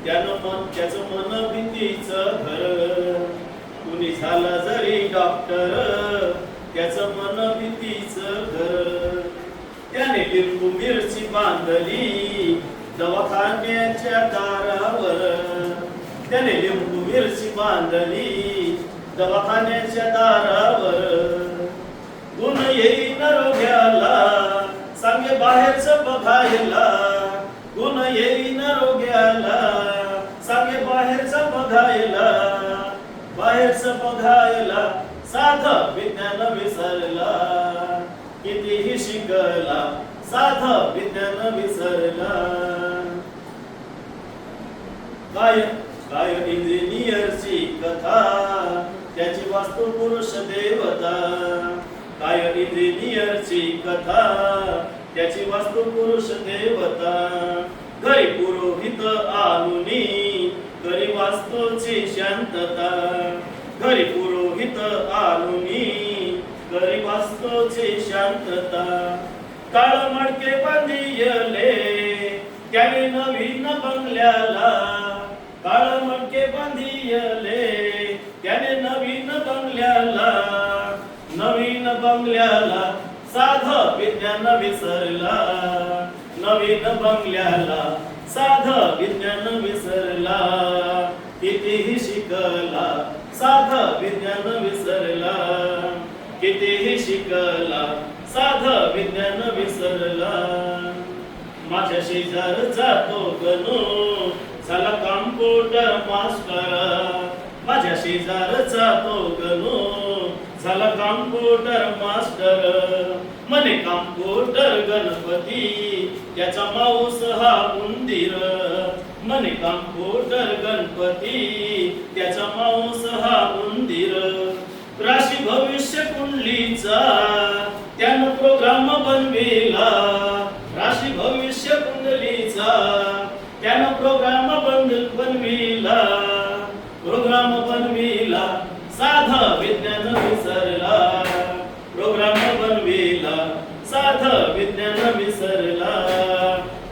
त्याचं मन भीतीचं घर. कुणी झालं जरी डॉक्टर, त्याचं मन भीतीचं घर. त्याने लिंबू मिरची बांधली दवाखान्याच्या दारावर. त्याने लिंबू मिरची बांधली दवाखान्याच्या दारावर. गुण येईन रोग्याला सांगे बाहेरचं बघायला. गुण येईन रोग्याला सांगे बाहेरचं बघायला. बाहेरचं बघायला साधं विज्ञान विसरला. कितीही शिकला साधं विज्ञान विसरला. काय इंजिनियरची कथा त्याची वास्तू पुरुष देवता. काय इंजिनियरची कथा त्याची वास्तू पुरुष देवता. घरी पुरोहित आणुनी घरी वास्तूची शांतता. घरी पुरोहित आणुनी घरी वास्तूची शांतता. काळ मडके बांधिले त्याने नवीन बंगल्याला. काळ मडके बांधिले त्याने नवीन बंगल्याला. नवीन बंगल्याला साधं विज्ञान विसरला. नवीन बंगल्याला साधं विज्ञान विसरला. कितीही शिकला साधं विज्ञान विसरला. कितीही शिकला साधं विज्ञान विसरला. माझ्या शेजारचा तो गणू झाला कॉम्प्युटर मास्टर. माझ्या शेजारचा तो गणू झाला कॉम्प्युटर मास्टर. म्हणे कॉम्प्युटर गणपती त्याचा माऊस हा उंदीर. म्हणे कॉम्प्युटर गणपती त्याचा माऊस हा उंदीर. राशी भविष्य कुंडलीचा त्यानं प्रोग्राम बनविला. राशी भविष्य कुंडलीचा त्यानं प्रोग्राम बनविला. प्रोग्राम बनविला साधं विज्ञान विसरला. प्रोग्राम बनविला साधं विज्ञान विसरला.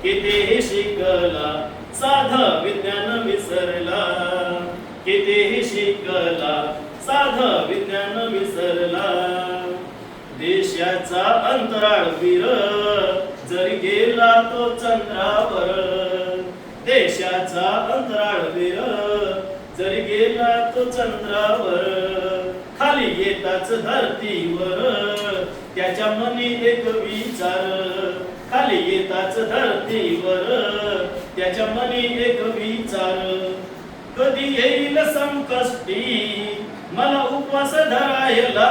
कितीही शिकला साधं विज्ञान विसरला. कितीही शिकला साधं विज्ञान विसरला. देशाचा अंतराळवीर जरी गेला तो चंद्रावर. देशाचा अंतराळवीर जरी गेला तो चंद्रावर. खाली येताच धरतीवर त्याच्या मनी एक विचार. खाली येताच धरतीवर त्याच्या मनी एक विचार. कधी येईल संकष्टी मला उपवास धरायला.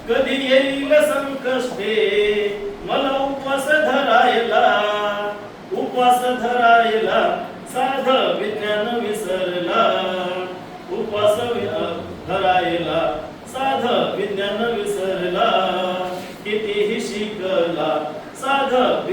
कधी येईल संकष्टी मला उपवास धरायला. उपवास धरायला साधं विज्ञान विसरला. उपवास धरायला साधं विज्ञान विसरला. कितीही शिकला साधं